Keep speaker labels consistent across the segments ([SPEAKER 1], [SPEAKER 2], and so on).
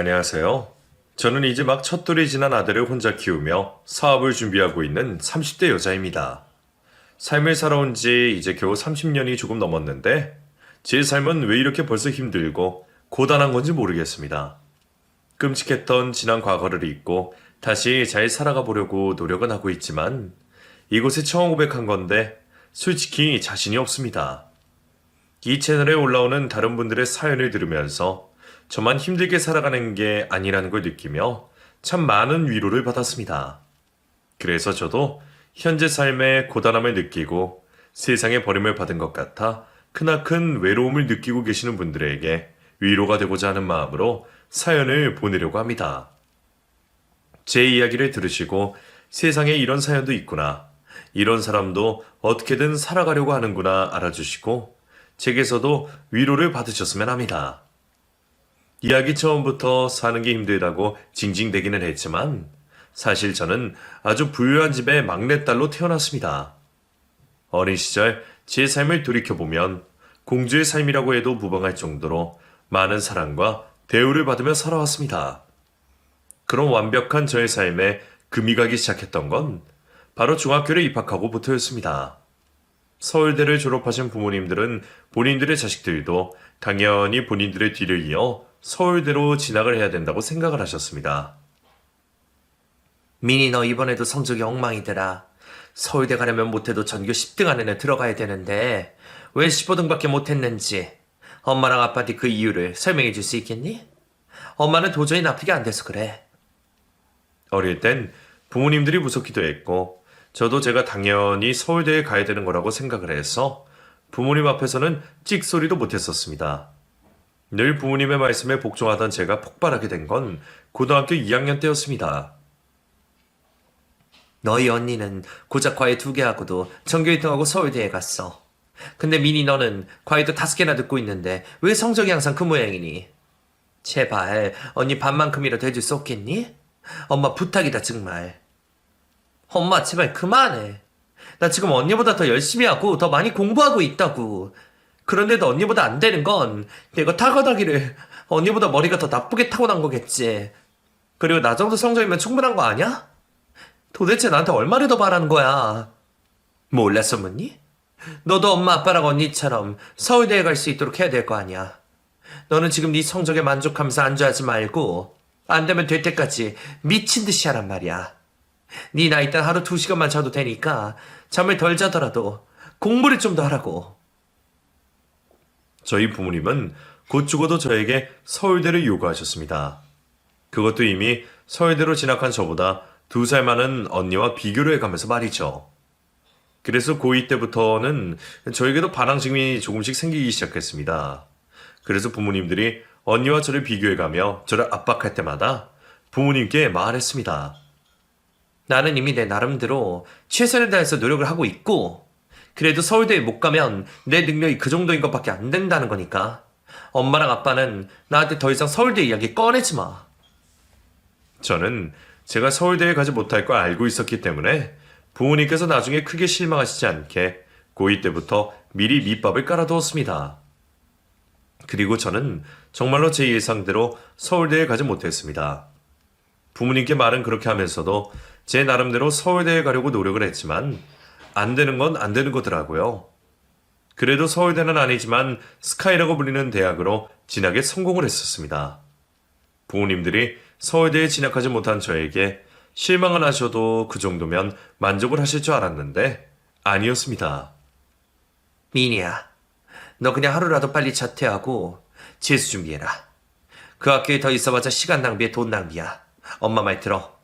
[SPEAKER 1] 안녕하세요. 저는 이제 막 첫돌이 지난 아들을 혼자 키우며 사업을 준비하고 있는 30대 여자입니다. 삶을 살아온 지 이제 겨우 30년이 조금 넘었는데 제 삶은 왜 이렇게 벌써 힘들고 고단한 건지 모르겠습니다. 끔찍했던 지난 과거를 잊고 다시 잘 살아가 보려고 노력은 하고 있지만 이곳에 처음 고백한 건데 솔직히 자신이 없습니다. 이 채널에 올라오는 다른 분들의 사연을 들으면서 저만 힘들게 살아가는 게 아니라는 걸 느끼며 참 많은 위로를 받았습니다. 그래서 저도 현재 삶의 고단함을 느끼고 세상에 버림을 받은 것 같아 크나큰 외로움을 느끼고 계시는 분들에게 위로가 되고자 하는 마음으로 사연을 보내려고 합니다. 제 이야기를 들으시고 세상에 이런 사연도 있구나, 이런 사람도 어떻게든 살아가려고 하는구나 알아주시고 제게서도 위로를 받으셨으면 합니다. 이야기 처음부터 사는 게 힘들다고 징징대기는 했지만 사실 저는 아주 부유한 집의 막내딸로 태어났습니다. 어린 시절 제 삶을 돌이켜보면 공주의 삶이라고 해도 무방할 정도로 많은 사랑과 대우를 받으며 살아왔습니다. 그런 완벽한 저의 삶에 금이 가기 시작했던 건 바로 중학교를 입학하고부터였습니다. 서울대를 졸업하신 부모님들은 본인들의 자식들도 당연히 본인들의 뒤를 이어 서울대로 진학을 해야 된다고 생각을 하셨습니다.
[SPEAKER 2] 민희 너 이번에도 성적이 엉망이더라. 서울대 가려면 못해도 전교 10등 안에는 들어가야 되는데 왜 15등밖에 못했는지 엄마랑 아빠한테 그 이유를 설명해 줄 수 있겠니? 엄마는 도저히 납득이 안 돼서 그래.
[SPEAKER 1] 어릴 땐 부모님들이 무섭기도 했고 저도 제가 당연히 서울대에 가야 되는 거라고 생각을 해서 부모님 앞에서는 찍소리도 못했었습니다. 늘 부모님의 말씀에 복종하던 제가 폭발하게 된 건 고등학교 2학년 때였습니다.
[SPEAKER 2] 너희 언니는 고작 과외 2개 하고도 전교 1등하고 서울대에 갔어. 근데 민희 너는 과외도 5개나 듣고 있는데 왜 성적이 항상 그 모양이니? 제발 언니 반만큼이라도 해줄 수 없겠니? 엄마 부탁이다 정말. 엄마 제발 그만해. 나 지금 언니보다 더 열심히 하고 더 많이 공부하고 있다고. 그런데도 언니보다 안 되는 건 내가 타고나기를 언니보다 머리가 더 나쁘게 타고난 거겠지. 그리고 나 정도 성적이면 충분한 거 아니야? 도대체 나한테 얼마를 더 바라는 거야? 몰랐어 묻니? 너도 엄마 아빠랑 언니처럼 서울대에 갈 수 있도록 해야 될 거 아니야. 너는 지금 네 성적에 만족하면서 안주하지 말고 안 되면 될 때까지 미친 듯이 하란 말이야. 네 나이 땐 하루 2시간만 자도 되니까 잠을 덜 자더라도 공부를 좀 더 하라고.
[SPEAKER 1] 저희 부모님은 곧 죽어도 저에게 서울대를 요구하셨습니다. 그것도 이미 서울대로 진학한 저보다 2살 많은 언니와 비교를 해가면서 말이죠. 그래서 고2 때부터는 저에게도 반항심이 조금씩 생기기 시작했습니다. 그래서 부모님들이 언니와 저를 비교해가며 저를 압박할 때마다 부모님께 말했습니다.
[SPEAKER 2] 나는 이미 내 나름대로 최선을 다해서 노력을 하고 있고 그래도 서울대에 못 가면 내 능력이 그 정도인 것밖에 안 된다는 거니까 엄마랑 아빠는 나한테 더 이상 서울대 이야기 꺼내지 마.
[SPEAKER 1] 저는 제가 서울대에 가지 못할 걸 알고 있었기 때문에 부모님께서 나중에 크게 실망하시지 않게 고2 때부터 미리 밑밥을 깔아두었습니다. 그리고 저는 정말로 제 예상대로 서울대에 가지 못했습니다. 부모님께 말은 그렇게 하면서도 제 나름대로 서울대에 가려고 노력을 했지만 안 되는 건 안 되는 거더라고요. 그래도 서울대는 아니지만 스카이라고 불리는 대학으로 진학에 성공을 했었습니다. 부모님들이 서울대에 진학하지 못한 저에게 실망을 하셔도 그 정도면 만족을 하실 줄 알았는데 아니었습니다.
[SPEAKER 2] 민희야, 너 그냥 하루라도 빨리 자퇴하고 재수 준비해라. 그 학교에 더 있어봤자 시간 낭비에 돈 낭비야. 엄마 말 들어.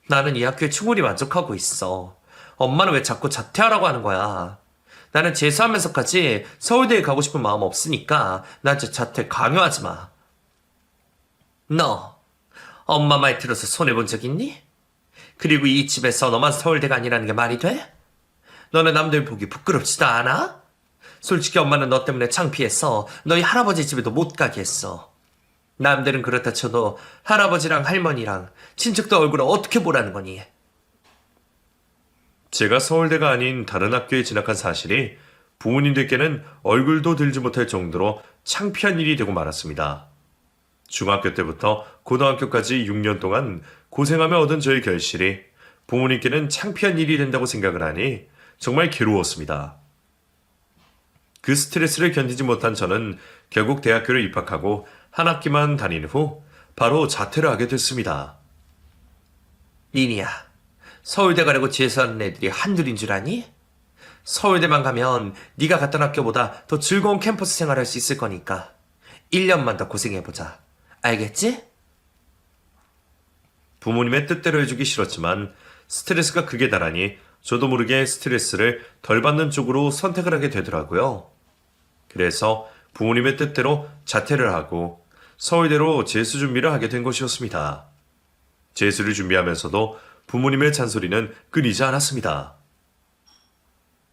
[SPEAKER 2] 나는 이 학교에 충분히 만족하고 있어. 엄마는 왜 자꾸 자퇴하라고 하는 거야? 나는 재수하면서까지 서울대에 가고 싶은 마음 없으니까 나한테 자퇴 강요하지 마. 너 엄마 말 들어서 손해본 적 있니? 그리고 이 집에서 너만 서울대가 아니라는 게 말이 돼? 너는 남들 보기 부끄럽지도 않아? 솔직히 엄마는 너 때문에 창피해서 너희 할아버지 집에도 못 가게 했어. 남들은 그렇다 쳐도 할아버지랑 할머니랑 친척들 얼굴을 어떻게 보라는 거니?
[SPEAKER 1] 제가 서울대가 아닌 다른 학교에 진학한 사실이 부모님들께는 얼굴도 들지 못할 정도로 창피한 일이 되고 말았습니다. 중학교 때부터 고등학교까지 6년 동안 고생하며 얻은 저의 결실이 부모님께는 창피한 일이 된다고 생각을 하니 정말 괴로웠습니다. 그 스트레스를 견디지 못한 저는 결국 대학교를 입학하고 한 학기만 다닌 후 바로 자퇴를 하게 됐습니다.
[SPEAKER 2] 니니야, 서울대 가려고 재수하는 애들이 한둘인 줄 아니? 서울대만 가면 네가 갔던 학교보다 더 즐거운 캠퍼스 생활할 수 있을 거니까 1년만 더 고생해보자. 알겠지?
[SPEAKER 1] 부모님의 뜻대로 해주기 싫었지만 스트레스가 극에 달하니 저도 모르게 스트레스를 덜 받는 쪽으로 선택을 하게 되더라고요. 그래서 부모님의 뜻대로 자퇴를 하고 서울대로 재수 준비를 하게 된 것이었습니다. 재수를 준비하면서도 부모님의 잔소리는 끊이지 않았습니다.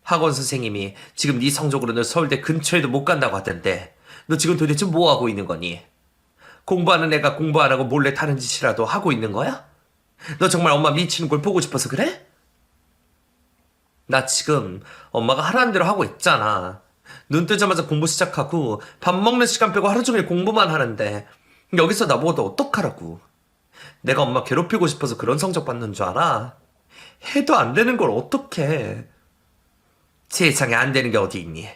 [SPEAKER 2] 학원 선생님이 지금 네 성적으로는 서울대 근처에도 못 간다고 하던데 너 지금 도대체 뭐 하고 있는 거니? 공부하는 애가 공부 안 하고 몰래 다른 짓이라도 하고 있는 거야? 너 정말 엄마 미치는 걸 보고 싶어서 그래? 나 지금 엄마가 하라는 대로 하고 있잖아. 눈 뜨자마자 공부 시작하고 밥 먹는 시간 빼고 하루 종일 공부만 하는데 여기서 나보고 너 어떡하라고. 내가 엄마 괴롭히고 싶어서 그런 성적 받는 줄 알아? 해도 안 되는 걸 어떡해. 세상에 안 되는 게 어디 있니?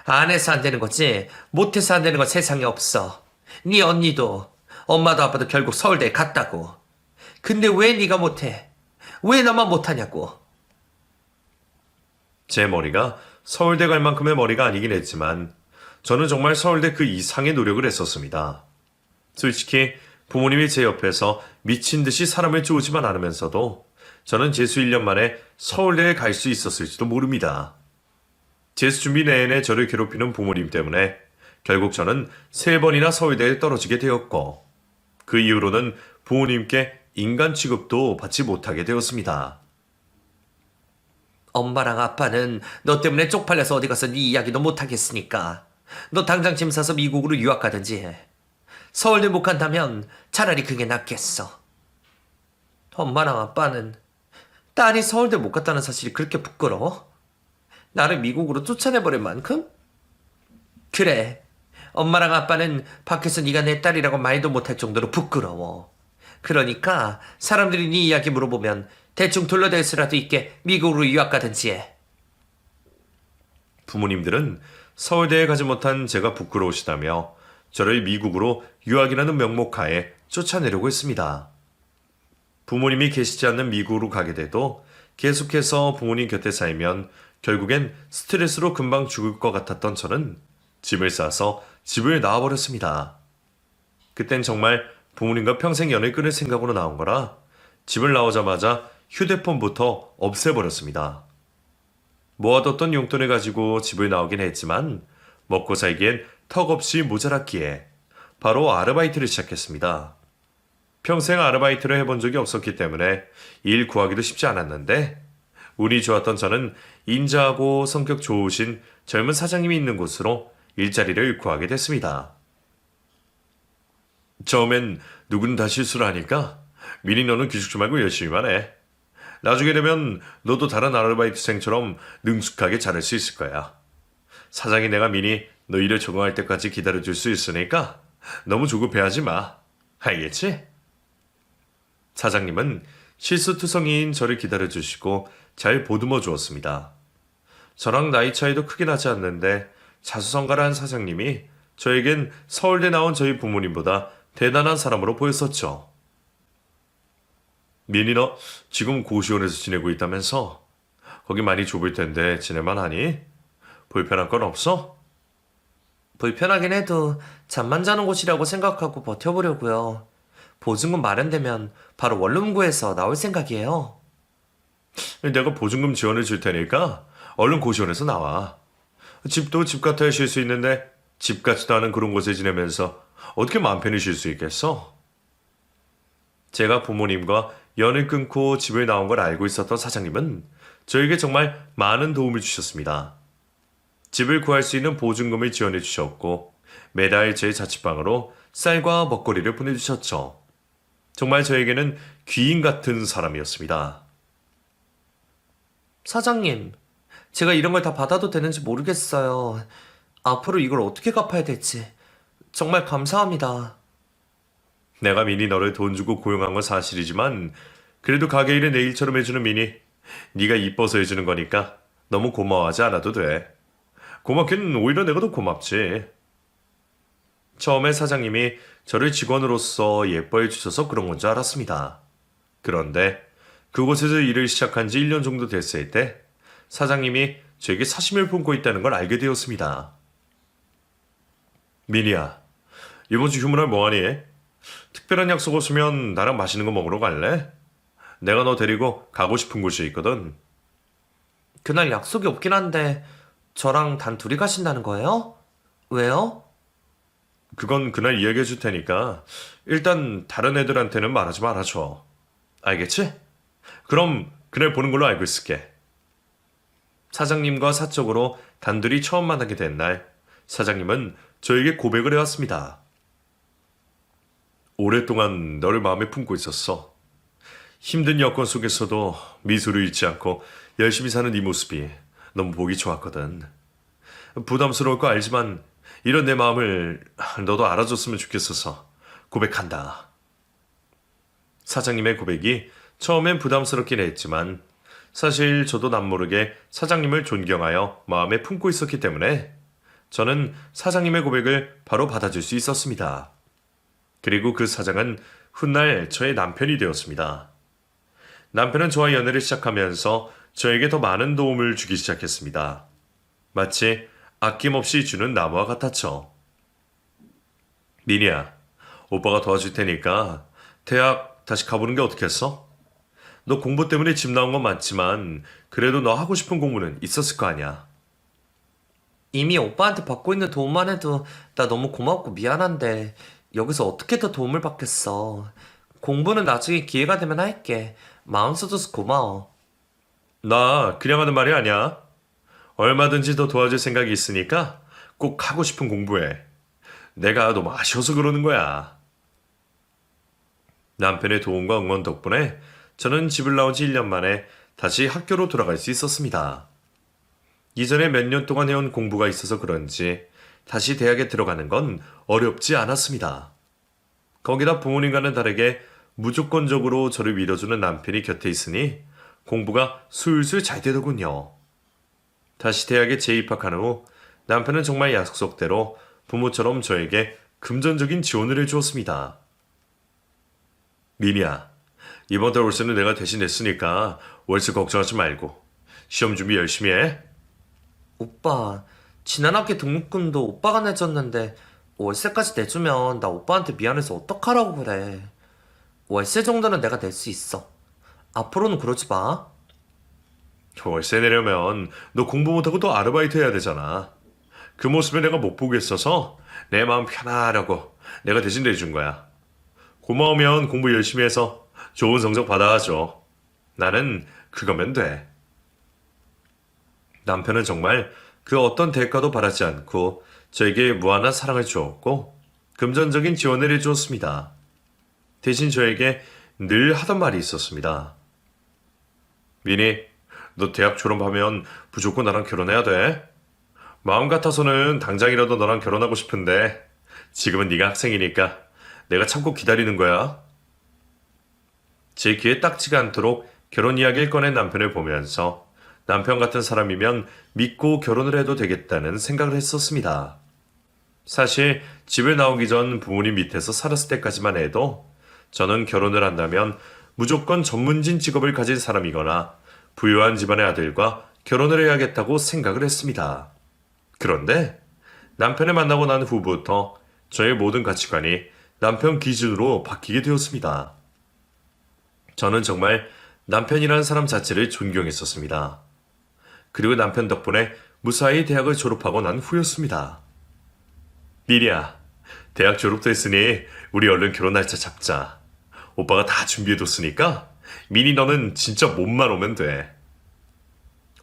[SPEAKER 2] 안 해서 안 되는 거지 못해서 안 되는 건 세상에 없어. 네 언니도 엄마도 아빠도 결국 서울대에 갔다고. 근데 왜 네가 못해? 왜 너만 못하냐고.
[SPEAKER 1] 제 머리가 서울대 갈 만큼의 머리가 아니긴 했지만 저는 정말 서울대 그 이상의 노력을 했었습니다. 솔직히 부모님이 제 옆에서 미친 듯이 사람을 쪼우지만 않으면서도 저는 재수 1년 만에 서울대에 갈 수 있었을지도 모릅니다. 재수 준비 내내 저를 괴롭히는 부모님 때문에 결국 저는 3번이나 서울대에 떨어지게 되었고 그 이후로는 부모님께 인간 취급도 받지 못하게 되었습니다.
[SPEAKER 2] 엄마랑 아빠는 너 때문에 쪽팔려서 어디 가서 네 이야기도 못하겠으니까 너 당장 짐 싸서 미국으로 유학 가든지 해. 서울대 못 간다면 차라리 그게 낫겠어. 엄마랑 아빠는 딸이 서울대 못 갔다는 사실이 그렇게 부끄러워? 나를 미국으로 쫓아내버릴 만큼? 그래, 엄마랑 아빠는 밖에서 네가 내 딸이라고 말도 못할 정도로 부끄러워. 그러니까 사람들이 네 이야기 물어보면 대충 둘러댈 수라도 있게 미국으로 유학 가든지 해.
[SPEAKER 1] 부모님들은 서울대에 가지 못한 제가 부끄러우시다며 저를 미국으로 유학이라는 명목 하에 쫓아내려고 했습니다. 부모님이 계시지 않는 미국으로 가게 돼도 계속해서 부모님 곁에 살면 결국엔 스트레스로 금방 죽을 것 같았던 저는 짐을 싸서 집을 나와버렸습니다. 그땐 정말 부모님과 평생 연을 끊을 생각으로 나온 거라 집을 나오자마자 휴대폰부터 없애버렸습니다. 모아뒀던 용돈을 가지고 집을 나오긴 했지만 먹고 살기엔 턱없이 모자랐기에 바로 아르바이트를 시작했습니다. 평생 아르바이트를 해본 적이 없었기 때문에 일 구하기도 쉽지 않았는데 운이 좋았던 저는 인자하고 성격 좋으신 젊은 사장님이 있는 곳으로 일자리를 구하게 됐습니다. 처음엔 누군 다 실수를 하니까 미리 너는 기죽지 말고 열심히만 해. 나중에 되면 너도 다른 아르바이트생처럼 능숙하게 잘할 수 있을 거야. 사장이 내가 미리 너 일에 적응할 때까지 기다려줄 수 있으니까 너무 조급해하지 마. 알겠지? 사장님은 실수투성이인 저를 기다려주시고 잘 보듬어 주었습니다. 저랑 나이 차이도 크게 나지 않는데 자수성가한 사장님이 저에겐 서울대 나온 저희 부모님보다 대단한 사람으로 보였었죠. 민희 너 지금 고시원에서 지내고 있다면서? 거기 많이 좁을 텐데 지낼만 하니? 불편한 건 없어?
[SPEAKER 2] 불편하긴 해도 잠만 자는 곳이라고 생각하고 버텨보려고요. 보증금 마련되면 바로 원룸 구해서 나올 생각이에요.
[SPEAKER 1] 내가 보증금 지원을 줄 테니까 얼른 고시원에서 나와. 집도 집 같아야 쉴 수 있는데 집 같지도 않은 그런 곳에 지내면서 어떻게 마음 편히 쉴 수 있겠어? 제가 부모님과 연을 끊고 집을 나온 걸 알고 있었던 사장님은 저에게 정말 많은 도움을 주셨습니다. 집을 구할 수 있는 보증금을 지원해 주셨고 매달 제 자취방으로 쌀과 먹거리를 보내주셨죠. 정말 저에게는 귀인 같은 사람이었습니다.
[SPEAKER 2] 사장님, 제가 이런 걸 다 받아도 되는지 모르겠어요. 앞으로 이걸 어떻게 갚아야 될지. 정말 감사합니다.
[SPEAKER 1] 내가 미니 너를 돈 주고 고용한 건 사실이지만 그래도 가게 일을 내 일처럼 해주는 미니 네가 이뻐서 해주는 거니까 너무 고마워하지 않아도 돼. 고맙긴 오히려 내가 더 고맙지. 처음에 사장님이 저를 직원으로서 예뻐해 주셔서 그런 건 줄 알았습니다. 그런데 그곳에서 일을 시작한 지 1년 정도 됐을 때 사장님이 저에게 사심을 품고 있다는 걸 알게 되었습니다. 미니야, 이번 주 휴무날 뭐하니? 특별한 약속 없으면 나랑 맛있는 거 먹으러 갈래? 내가 너 데리고 가고 싶은 곳이 있거든.
[SPEAKER 2] 그날 약속이 없긴 한데 저랑 단 둘이 가신다는 거예요? 왜요?
[SPEAKER 1] 그건 그날 이야기해 줄 테니까 일단 다른 애들한테는 말하지 말아줘. 알겠지? 그럼 그날 보는 걸로 알고 있을게. 사장님과 사적으로 단둘이 처음 만나게 된 날, 사장님은 저에게 고백을 해왔습니다. 오랫동안 너를 마음에 품고 있었어. 힘든 여건 속에서도 미소를 잃지 않고 열심히 사는 네 모습이 너무 보기 좋았거든. 부담스러울 거 알지만 이런 내 마음을 너도 알아줬으면 좋겠어서 고백한다. 사장님의 고백이 처음엔 부담스럽긴 했지만 사실 저도 남모르게 사장님을 존경하여 마음에 품고 있었기 때문에 저는 사장님의 고백을 바로 받아줄 수 있었습니다. 그리고 그 사장은 훗날 저의 남편이 되었습니다. 남편은 저와 연애를 시작하면서 저에게 더 많은 도움을 주기 시작했습니다. 마치 아낌없이 주는 나무와 같았죠. 미니야, 오빠가 도와줄 테니까 대학 다시 가보는 게 어떻겠어? 너 공부 때문에 집 나온 건 맞지만 그래도 너 하고 싶은 공부는 있었을 거 아니야.
[SPEAKER 2] 이미 오빠한테 받고 있는 도움만 해도 나 너무 고맙고 미안한데 여기서 어떻게 더 도움을 받겠어. 공부는 나중에 기회가 되면 할게. 마음 써줘서 고마워.
[SPEAKER 1] 나 그냥 하는 말이 아니야. 얼마든지 더 도와줄 생각이 있으니까 꼭 하고 싶은 공부해. 내가 너무 아쉬워서 그러는 거야. 남편의 도움과 응원 덕분에 저는 집을 나온 지 1년 만에 다시 학교로 돌아갈 수 있었습니다. 이전에 몇 년 동안 해온 공부가 있어서 그런지 다시 대학에 들어가는 건 어렵지 않았습니다. 거기다 부모님과는 다르게 무조건적으로 저를 밀어주는 남편이 곁에 있으니 공부가 술술 잘 되더군요. 다시 대학에 재입학한 후 남편은 정말 약속대로 부모처럼 저에게 금전적인 지원을 해주었습니다. 미니야, 이번 달 월세는 내가 대신 냈으니까 월세 걱정하지 말고 시험 준비 열심히 해.
[SPEAKER 2] 오빠, 지난 학기 등록금도 오빠가 내줬는데 월세까지 내주면 나 오빠한테 미안해서 어떡하라고 그래. 월세 정도는 내가 낼 수 있어. 앞으로는 그러지 마.
[SPEAKER 1] 월세 내려면 너 공부 못하고 또 아르바이트 해야 되잖아. 그 모습에 내가 못 보겠어서 내 마음 편하려고 내가 대신 내준 거야. 고마우면 공부 열심히 해서 좋은 성적 받아줘. 나는 그거면 돼. 남편은 정말 그 어떤 대가도 바라지 않고 저에게 무한한 사랑을 주었고 금전적인 지원을 해주었습니다. 대신 저에게 늘 하던 말이 있었습니다. 미니, 너 대학 졸업하면 무조건 나랑 결혼해야 돼. 마음 같아서는 당장이라도 너랑 결혼하고 싶은데 지금은 네가 학생이니까 내가 참고 기다리는 거야. 제 귀에 딱지가 않도록 결혼 이야기를 꺼낸 남편을 보면서 남편 같은 사람이면 믿고 결혼을 해도 되겠다는 생각을 했었습니다. 사실 집을 나오기 전 부모님 밑에서 살았을 때까지만 해도 저는 결혼을 한다면 무조건 전문진 직업을 가진 사람이거나 부유한 집안의 아들과 결혼을 해야겠다고 생각을 했습니다. 그런데 남편을 만나고 난 후부터 저의 모든 가치관이 남편 기준으로 바뀌게 되었습니다. 저는 정말 남편이라는 사람 자체를 존경했었습니다. 그리고 남편 덕분에 무사히 대학을 졸업하고 난 후였습니다. 미리야, 대학 졸업도 했으니 우리 얼른 결혼 날짜 잡자. 오빠가 다 준비해뒀으니까 미니 너는 진짜 몸만 오면 돼.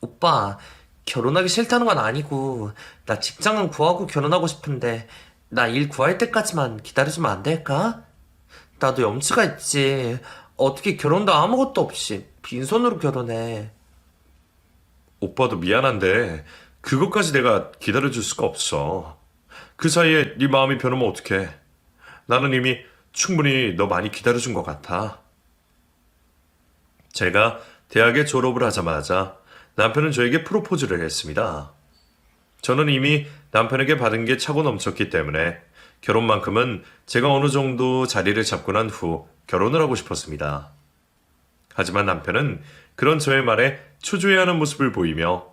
[SPEAKER 2] 오빠, 결혼하기 싫다는 건 아니고 나 직장은 구하고 결혼하고 싶은데 나 일 구할 때까지만 기다려주면 안 될까? 나도 염치가 있지. 어떻게 결혼도 아무것도 없이 빈손으로 결혼해.
[SPEAKER 1] 오빠도 미안한데 그것까지 내가 기다려줄 수가 없어. 그 사이에 네 마음이 변하면 어떡해. 나는 이미 충분히 너 많이 기다려준 것 같아. 제가 대학에 졸업을 하자마자 남편은 저에게 프로포즈를 했습니다. 저는 이미 남편에게 받은 게 차고 넘쳤기 때문에 결혼만큼은 제가 어느 정도 자리를 잡고 난 후 결혼을 하고 싶었습니다. 하지만 남편은 그런 저의 말에 초조해하는 모습을 보이며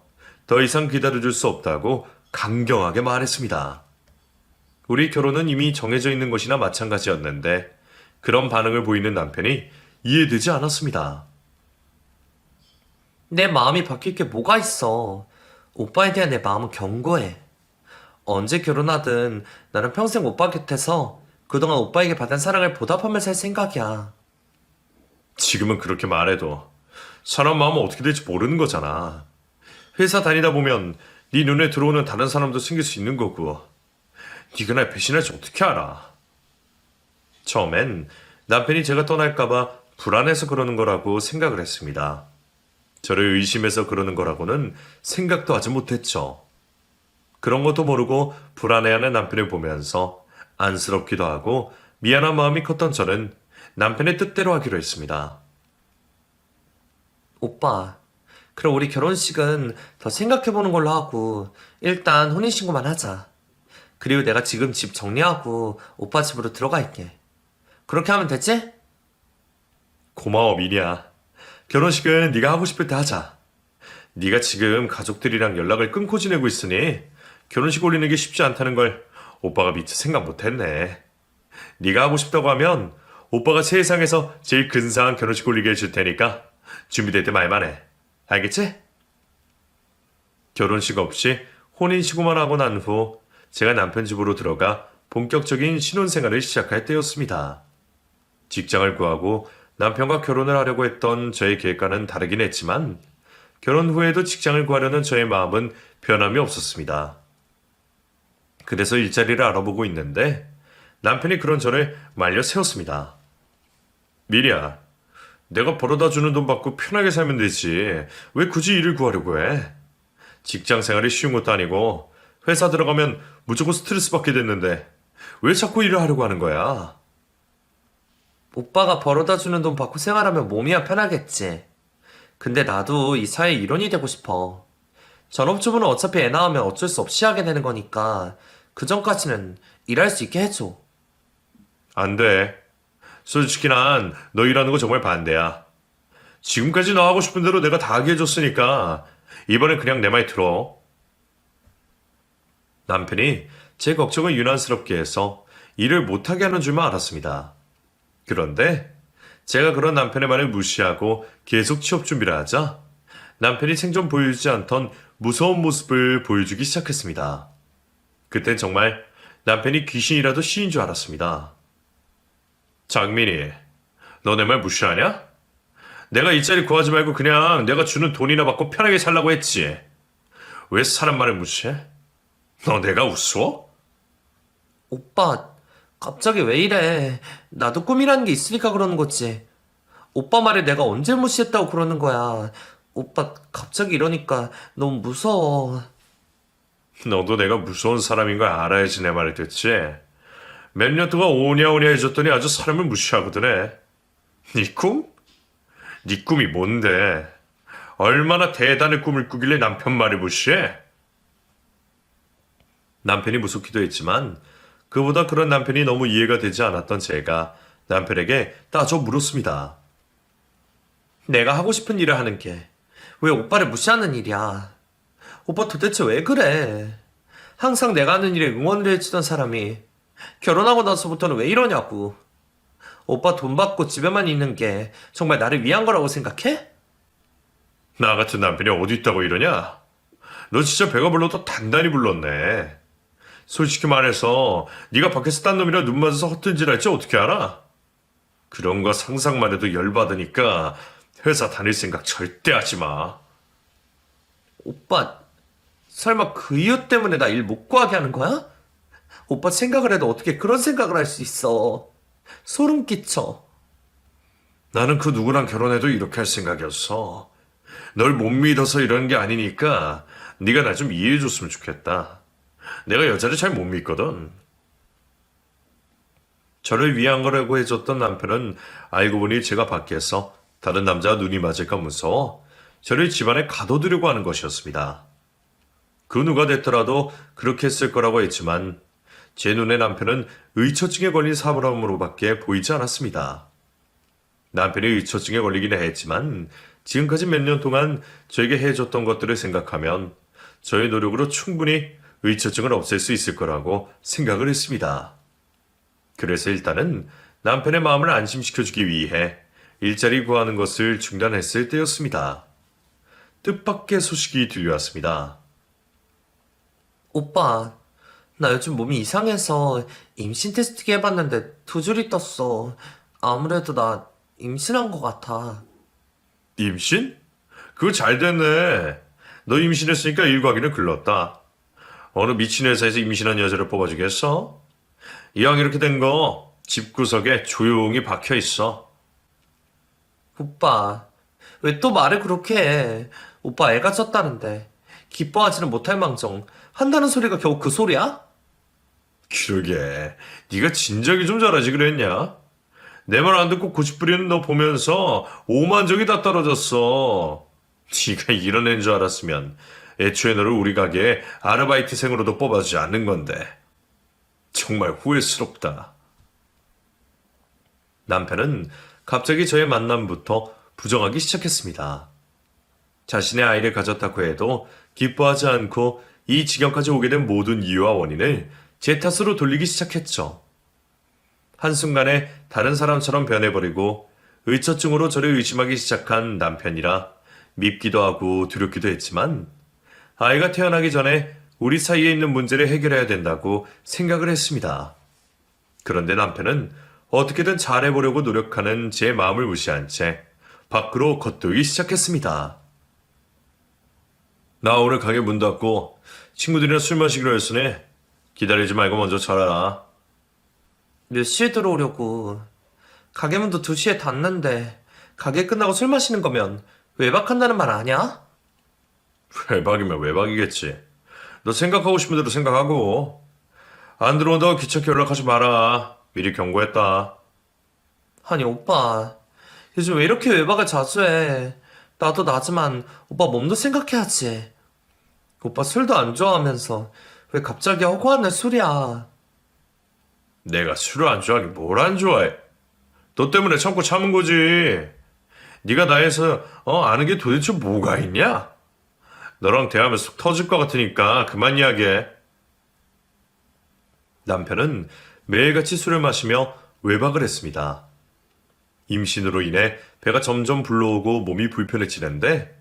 [SPEAKER 1] 더 이상 기다려줄 수 없다고 강경하게 말했습니다. 우리 결혼은 이미 정해져 있는 것이나 마찬가지였는데 그런 반응을 보이는 남편이 이해되지 않았습니다.
[SPEAKER 2] 내 마음이 바뀔 게 뭐가 있어. 오빠에 대한 내 마음은 견고해. 언제 결혼하든 나는 평생 오빠 곁에서 그동안 오빠에게 받은 사랑을 보답하며 살 생각이야.
[SPEAKER 1] 지금은 그렇게 말해도 사람 마음은 어떻게 될지 모르는 거잖아. 회사 다니다 보면 네 눈에 들어오는 다른 사람도 생길 수 있는 거고 네가 날 배신할지 어떻게 알아. 처음엔 남편이 제가 떠날까봐 불안해서 그러는 거라고 생각을 했습니다. 저를 의심해서 그러는 거라고는 생각도 하지 못했죠. 그런 것도 모르고 불안해하는 남편을 보면서 안쓰럽기도 하고 미안한 마음이 컸던 저는 남편의 뜻대로 하기로 했습니다.
[SPEAKER 2] 오빠, 그럼 우리 결혼식은 더 생각해보는 걸로 하고 일단 혼인신고만 하자. 그리고 내가 지금 집 정리하고 오빠 집으로 들어갈게. 그렇게 하면 되지?
[SPEAKER 1] 고마워 미니야. 결혼식은 네가 하고 싶을 때 하자. 네가 지금 가족들이랑 연락을 끊고 지내고 있으니 결혼식 올리는 게 쉽지 않다는 걸 오빠가 미처 생각 못했네. 네가 하고 싶다고 하면 오빠가 세상에서 제일 근사한 결혼식 올리게 해줄 테니까 준비될 때 말만 해. 알겠지? 결혼식 없이 혼인신고만 하고 난 후 제가 남편 집으로 들어가 본격적인 신혼생활을 시작할 때였습니다. 직장을 구하고 남편과 결혼을 하려고 했던 저의 계획과는 다르긴 했지만 결혼 후에도 직장을 구하려는 저의 마음은 변함이 없었습니다. 그래서 일자리를 알아보고 있는데 남편이 그런 저를 말려 세웠습니다. 미리야, 내가 벌어다 주는 돈 받고 편하게 살면 되지. 왜 굳이 일을 구하려고 해? 직장 생활이 쉬운 것도 아니고 회사 들어가면 무조건 스트레스 받게 됐는데 왜 자꾸 일을 하려고 하는 거야?
[SPEAKER 2] 오빠가 벌어다 주는 돈 받고 생활하면 몸이야 편하겠지. 근데 나도 이 사회의 일원이 되고 싶어. 전업주부는 어차피 애 낳으면 어쩔 수 없이 하게 되는 거니까 그 전까지는 일할 수 있게 해줘.
[SPEAKER 1] 안 돼. 솔직히 난 너 일하는 거 정말 반대야. 지금까지 너 하고 싶은 대로 내가 다 하게 해줬으니까 이번엔 그냥 내 말 들어. 남편이 제 걱정을 유난스럽게 해서 일을 못하게 하는 줄만 알았습니다. 그런데 제가 그런 남편의 말을 무시하고 계속 취업 준비를 하자 남편이 생전 보여주지 않던 무서운 모습을 보여주기 시작했습니다. 그땐 정말 남편이 귀신이라도 씌인 줄 알았습니다. 장민이, 너 내 말 무시하냐? 내가 일자리 구하지 말고 그냥 내가 주는 돈이나 받고 편하게 살라고 했지. 왜 사람 말을 무시해? 너 내가 우스워?
[SPEAKER 2] 오빠, 갑자기 왜 이래? 나도 꿈이라는 게 있으니까 그러는 거지. 오빠 말에 내가 언제 무시했다고 그러는 거야. 오빠, 갑자기 이러니까 너무 무서워.
[SPEAKER 1] 너도 내가 무서운 사람인 걸 알아야지 내 말을 듣지. 몇 년 동안 오냐오냐 해줬더니 아주 사람을 무시하거든 해. 네 꿈? 네 꿈이 뭔데? 얼마나 대단한 꿈을 꾸길래 남편 말을 무시해? 남편이 무섭기도 했지만 그보다 그런 남편이 너무 이해가 되지 않았던 제가 남편에게 따져 물었습니다.
[SPEAKER 2] 내가 하고 싶은 일을 하는 게 왜 오빠를 무시하는 일이야? 오빠 도대체 왜 그래? 항상 내가 하는 일에 응원을 해주던 사람이 결혼하고 나서부터는 왜 이러냐고. 오빠 돈 받고 집에만 있는 게 정말 나를 위한 거라고 생각해?
[SPEAKER 1] 나 같은 남편이 어디 있다고 이러냐? 너 진짜 배가 불러도 단단히 불렀네. 솔직히 말해서 네가 밖에서 딴 놈이랑 눈 맞아서 허튼질할지 어떻게 알아? 그런 거 상상만 해도 열받으니까 회사 다닐 생각 절대 하지 마.
[SPEAKER 2] 오빠, 설마 그 이유 때문에 나 일 못 구하게 하는 거야? 오빠 생각을 해도 어떻게 그런 생각을 할 수 있어? 소름 끼쳐.
[SPEAKER 1] 나는 그 누구랑 결혼해도 이렇게 할 생각이었어. 널 못 믿어서 이러는 게 아니니까 네가 나 좀 이해해줬으면 좋겠다. 내가 여자를 잘 못 믿거든. 저를 위한 거라고 해줬던 남편은 알고 보니 제가 밖에서 다른 남자와 눈이 맞을까 무서워 저를 집안에 가둬두려고 하는 것이었습니다. 그 누가 됐더라도 그렇게 했을 거라고 했지만 제 눈에 남편은 의처증에 걸린 사람으로밖에 보이지 않았습니다. 남편이 의처증에 걸리기는 했지만 지금까지 몇 년 동안 저에게 해줬던 것들을 생각하면 저의 노력으로 충분히 의처증을 없앨 수 있을 거라고 생각을 했습니다. 그래서 일단은 남편의 마음을 안심시켜주기 위해 일자리 구하는 것을 중단했을 때였습니다. 뜻밖의 소식이 들려왔습니다.
[SPEAKER 2] 오빠, 나 요즘 몸이 이상해서 임신 테스트기 해봤는데 두 줄이 떴어. 아무래도 나 임신한 것 같아.
[SPEAKER 1] 임신? 그거 잘 됐네. 너 임신했으니까 일과기는 글렀다. 어느 미친 회사에서 임신한 여자를 뽑아주겠어? 이왕 이렇게 된 거 집구석에 조용히 박혀 있어.
[SPEAKER 2] 오빠, 왜 또 말을 그렇게 해? 오빠 애가 졌다는데. 기뻐하지는 못할 망정. 한다는 소리가 겨우 그 소리야?
[SPEAKER 1] 그러게. 네가 진작에 좀 잘하지 그랬냐? 내 말 안 듣고 고집부리는 너 보면서 오만족이 다 떨어졌어. 네가 이런 애인 줄 알았으면 애초에 너를 우리 가게에 아르바이트생으로도 뽑아주지 않는 건데. 정말 후회스럽다. 남편은 갑자기 저의 만남부터 부정하기 시작했습니다. 자신의 아이를 가졌다고 해도 기뻐하지 않고 이 지경까지 오게 된 모든 이유와 원인을 제 탓으로 돌리기 시작했죠. 한순간에 다른 사람처럼 변해버리고 의처증으로 저를 의심하기 시작한 남편이라 밉기도 하고 두렵기도 했지만 아이가 태어나기 전에 우리 사이에 있는 문제를 해결해야 된다고 생각을 했습니다. 그런데 남편은 어떻게든 잘해보려고 노력하는 제 마음을 무시한 채 밖으로 겉돌기 시작했습니다. 나 오늘 가게 문 닫고 친구들이랑 술 마시기로 했으니 기다리지 말고 먼저 자라.
[SPEAKER 2] 몇 시에 들어오려고. 가게 문도 2시에 닫는데 가게 끝나고 술 마시는 거면 외박한다는 말 아니야?
[SPEAKER 1] 외박이면 외박이겠지. 너 생각하고 싶은 대로 생각하고. 안 들어온다고 귀찮게 연락하지 마라. 미리 경고했다.
[SPEAKER 2] 아니 오빠, 요즘 왜 이렇게 외박을 자주 해? 나도 나지만 오빠 몸도 생각해야지. 오빠 술도 안 좋아하면서 왜 갑자기 허구한 날 술이야?
[SPEAKER 1] 내가 술을 안 좋아하긴 뭘 안 좋아해. 너 때문에 참고 참은 거지. 네가 나에서 아는 게 도대체 뭐가 있냐? 너랑 대하면 속 터질 것 같으니까 그만 이야기해. 남편은 매일같이 술을 마시며 외박을 했습니다. 임신으로 인해 배가 점점 불러오고 몸이 불편해지는데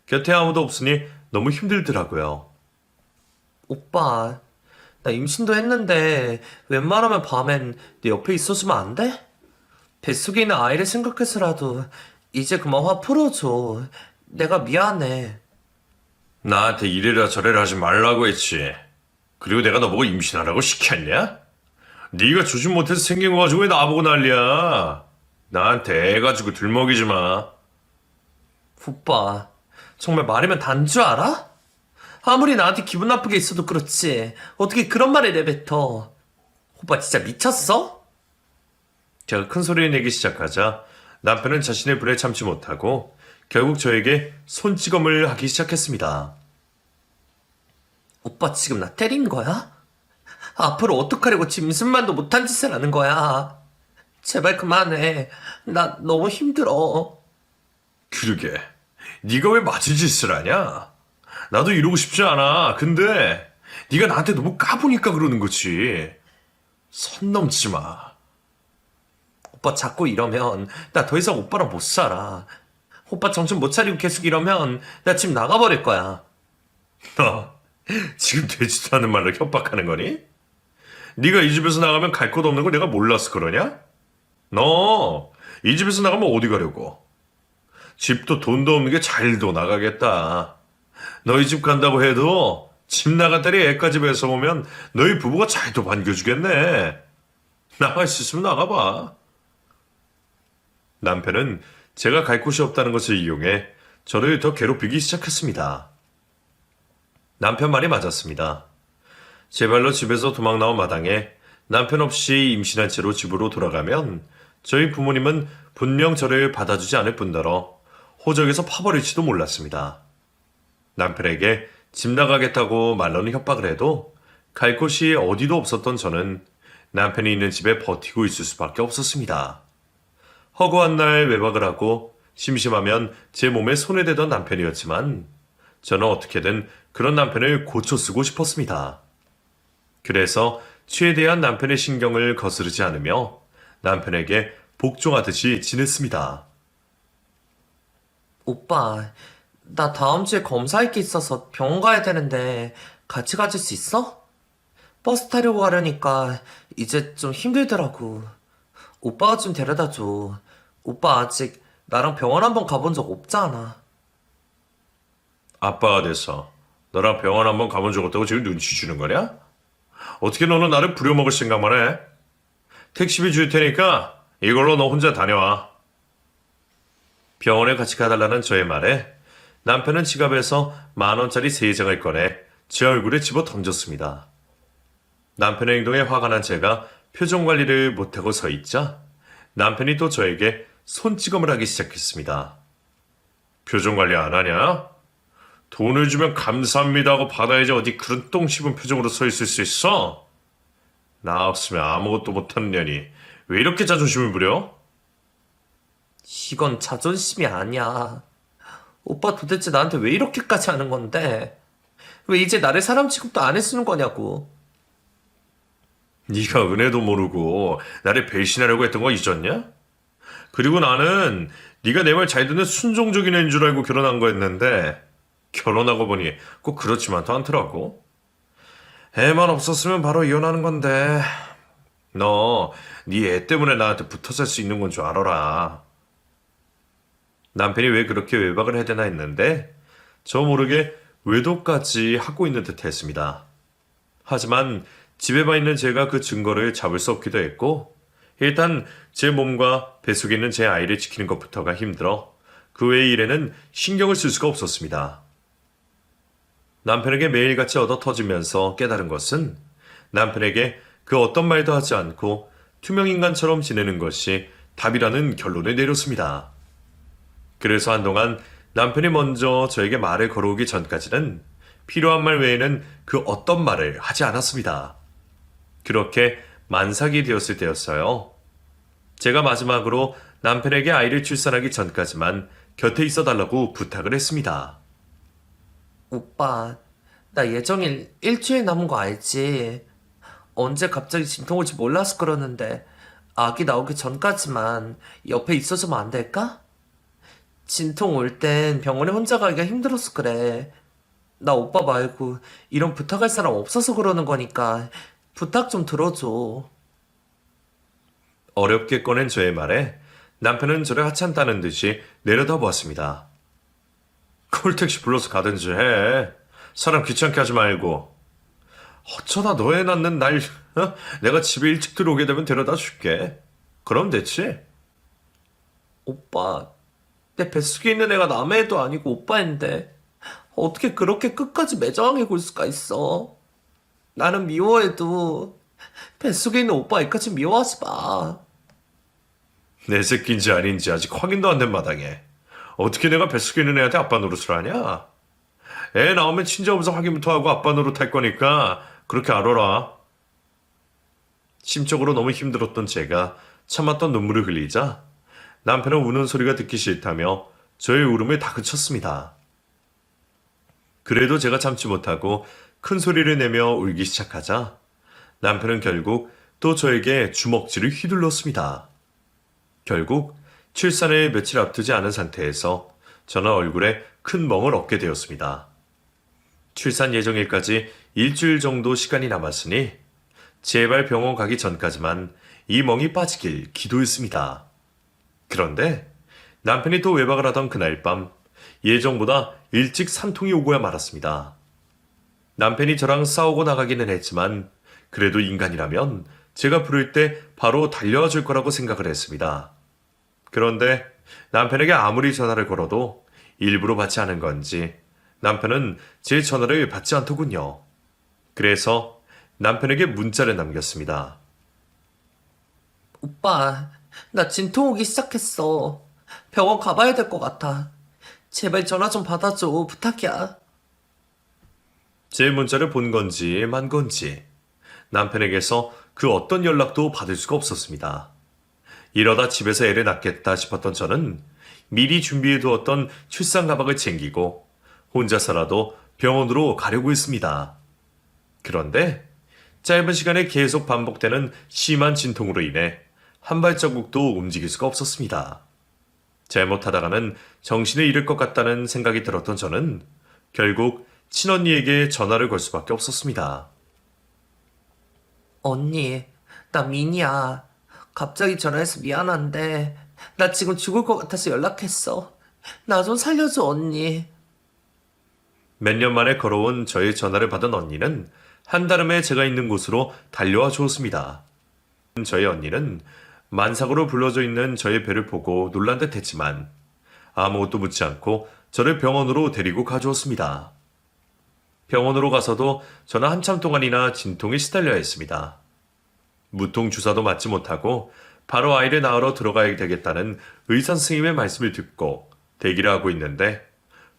[SPEAKER 1] 곁에 아무도 없으니 너무 힘들더라고요.
[SPEAKER 2] 오빠, 나 임신도 했는데 웬만하면 밤엔 네 옆에 있어주면 안 돼? 뱃속에 있는 아이를 생각해서라도 이제 그만 화 풀어줘. 내가 미안해.
[SPEAKER 1] 나한테 이래라 저래라 하지 말라고 했지. 그리고 내가 너보고 임신하라고 시켰냐? 네가 조심 못해서 생긴 거 가지고 왜 나보고 난리야? 나한테 애 가지고 들먹이지 마.
[SPEAKER 2] 오빠, 정말 말이면 단 줄 알아? 아무리 나한테 기분 나쁘게 있어도 그렇지. 어떻게 그런 말을 내뱉어? 오빠 진짜 미쳤어?
[SPEAKER 1] 제가 큰 소리를 내기 시작하자 남편은 자신의 불에 참지 못하고 결국 저에게 손찌검을 하기 시작했습니다.
[SPEAKER 2] 오빠 지금 나 때린 거야? 앞으로 어떡하려고 짐승만도 못한 짓을 하는 거야? 제발 그만해. 나 너무 힘들어.
[SPEAKER 1] 그러게 네가 왜 맞을 짓을 하냐? 나도 이러고 싶지 않아. 근데 네가 나한테 너무 까부니까 그러는 거지. 선 넘지 마.
[SPEAKER 2] 오빠 자꾸 이러면 나 더 이상 오빠랑 못 살아. 오빠 정신 못 차리고 계속 이러면 나 집 나가버릴 거야.
[SPEAKER 1] 너 지금 되지도 않은 말로 협박하는 거니? 네가 이 집에서 나가면 갈 곳 없는 걸 내가 몰라서 그러냐? 너 이 집에서 나가면 어디 가려고? 집도 돈도 없는 게 잘도 나가겠다. 너희 집 간다고 해도 집 나간 딸이 애까지 뵈서 오면 너희 부부가 잘도 반겨주겠네. 나갈 수 있으면 나가봐. 남편은 제가 갈 곳이 없다는 것을 이용해 저를 더 괴롭히기 시작했습니다. 남편 말이 맞았습니다. 제 발로 집에서 도망 나온 마당에 남편 없이 임신한 채로 집으로 돌아가면 저희 부모님은 분명 저를 받아주지 않을 뿐더러 호적에서 파버릴지도 몰랐습니다. 남편에게 집 나가겠다고 말로는 협박을 해도 갈 곳이 어디도 없었던 저는 남편이 있는 집에 버티고 있을 수밖에 없었습니다. 허구한 날 외박을 하고 심심하면 제 몸에 손을 대던 남편이었지만 저는 어떻게든 그런 남편을 고쳐 쓰고 싶었습니다. 그래서 최대한 남편의 신경을 거스르지 않으며 남편에게 복종하듯이 지냈습니다.
[SPEAKER 2] 오빠, 나 다음 주에 검사할 게 있어서 병원 가야 되는데 같이 가줄 수 있어? 버스 타려고 하려니까 이제 좀 힘들더라고. 오빠가 좀 데려다 줘. 오빠 아직 나랑 병원 한번 가본 적 없잖아.
[SPEAKER 1] 아빠가 돼서 너랑 병원 한번 가본 적 없다고 지금 눈치 주는 거냐? 어떻게 너는 나를 부려먹을 생각만 해? 택시비 줄 테니까 이걸로 너 혼자 다녀와. 병원에 같이 가달라는 저의 말에 남편은 지갑에서 10,000원짜리 3장을 꺼내 제 얼굴에 집어 던졌습니다. 남편의 행동에 화가 난 제가 표정 관리를 못하고 서 있자 남편이 또 저에게 손찌검을 하기 시작했습니다. 표정 관리 안 하냐? 돈을 주면 감사합니다 하고 받아야지 어디 그런 똥 씹은 표정으로 서 있을 수 있어? 나 없으면 아무것도 못하는 년이 왜 이렇게 자존심을 부려?
[SPEAKER 2] 이건 자존심이 아니야. 오빠 도대체 나한테 왜 이렇게까지 하는 건데? 왜 이제 나를 사람 취급도 안 해주는 거냐고.
[SPEAKER 1] 네가 은혜도 모르고 나를 배신하려고 했던 거 잊었냐? 그리고 나는 네가 내 말 잘 듣는 순종적인 애인 줄 알고 결혼한 거였는데 결혼하고 보니 꼭 그렇지만도 않더라고. 애만 없었으면 바로 이혼하는 건데 너 네 애 때문에 나한테 붙어 살 수 있는 건 줄 알아라. 남편이 왜 그렇게 외박을 해야 되나 했는데 저 모르게 외도까지 하고 있는 듯 했습니다. 하지만 집에만 있는 제가 그 증거를 잡을 수 없기도 했고 일단 제 몸과 뱃속에 있는 제 아이를 지키는 것부터가 힘들어 그 외의 일에는 신경을 쓸 수가 없었습니다. 남편에게 매일같이 얻어 터지면서 깨달은 것은 남편에게 그 어떤 말도 하지 않고 투명인간처럼 지내는 것이 답이라는 결론을 내렸습니다. 그래서 한동안 남편이 먼저 저에게 말을 걸어오기 전까지는 필요한 말 외에는 그 어떤 말을 하지 않았습니다. 그렇게 만삭이 되었을 때였어요. 제가 마지막으로 남편에게 아이를 출산하기 전까지만 곁에 있어 달라고 부탁을 했습니다.
[SPEAKER 2] 오빠, 나 예정일 일주일 남은 거 알지? 언제 갑자기 진통 올지 몰라서 그러는데 아기 나오기 전까지만 옆에 있어주면 안 될까? 진통 올 땐 병원에 혼자 가기가 힘들어서 그래. 나 오빠 말고 이런 부탁할 사람 없어서 그러는 거니까 부탁 좀 들어줘.
[SPEAKER 1] 어렵게 꺼낸 저의 말에 남편은 저를 하찮다는 듯이 내려다보았습니다. 콜택시 불러서 가든지 해. 사람 귀찮게 하지 말고. 어쩌다 너애 낳는 날 내가 집에 일찍 들어오게 되면 데려다 줄게. 그럼 됐지?
[SPEAKER 2] 오빠, 내 뱃속에 있는 애가 남의 애도 아니고 오빠인데 어떻게 그렇게 끝까지 매정하게 굴 수가 있어? 나는 미워해도 뱃속에 있는 오빠 애까지 미워하지 마.
[SPEAKER 1] 내 새끼인지 아닌지 아직 확인도 안 된 마당에 어떻게 내가 뱃속에 있는 애한테 아빠 노릇을 하냐? 애 나오면 친정엄서 확인부터 하고 아빠 노릇 할 거니까 그렇게 알아라. 심적으로 너무 힘들었던 제가 참았던 눈물을 흘리자 남편은 우는 소리가 듣기 싫다며 저의 울음을 다그쳤습니다. 그래도 제가 참지 못하고 큰 소리를 내며 울기 시작하자 남편은 결국 또 저에게 주먹질을 휘둘렀습니다. 결국 출산을 며칠 앞두지 않은 상태에서 저는 얼굴에 큰 멍을 얻게 되었습니다. 출산 예정일까지 일주일 정도 시간이 남았으니 제발 병원 가기 전까지만 이 멍이 빠지길 기도했습니다. 그런데 남편이 또 외박을 하던 그날 밤 예정보다 일찍 산통이 오고야 말았습니다. 남편이 저랑 싸우고 나가기는 했지만 그래도 인간이라면 제가 부를 때 바로 달려와 줄 거라고 생각을 했습니다. 그런데 남편에게 아무리 전화를 걸어도 일부러 받지 않은 건지 남편은 제 전화를 받지 않더군요. 그래서 남편에게 문자를 남겼습니다.
[SPEAKER 2] 오빠, 나 진통 오기 시작했어. 병원 가봐야 될 것 같아. 제발 전화 좀 받아줘. 부탁이야.
[SPEAKER 1] 제 문자를 본 건지 만 건지 남편에게서 그 어떤 연락도 받을 수가 없었습니다. 이러다 집에서 애를 낳겠다 싶었던 저는 미리 준비해 두었던 출산 가방을 챙기고 혼자서라도 병원으로 가려고 했습니다. 그런데 짧은 시간에 계속 반복되는 심한 진통으로 인해 한 발자국도 움직일 수가 없었습니다. 잘못하다가는 정신을 잃을 것 같다는 생각이 들었던 저는 결국 친언니에게 전화를 걸 수밖에 없었습니다.
[SPEAKER 2] 언니, 나 민이야. 갑자기 전화해서 미안한데, 나 지금 죽을 것 같아서 연락했어. 나 좀 살려줘, 언니.
[SPEAKER 1] 몇 년 만에 걸어온 저의 전화를 받은 언니는 한달음에 제가 있는 곳으로 달려와 주었습니다. 저의 언니는 만삭으로 불러져 있는 저의 배를 보고 놀란 듯 했지만 아무것도 묻지 않고 저를 병원으로 데리고 가주었습니다. 병원으로 가서도 저는 한참 동안이나 진통에 시달려야 했습니다. 무통 주사도 맞지 못하고 바로 아이를 낳으러 들어가야 되겠다는 의사 선생님의 말씀을 듣고 대기를 하고 있는데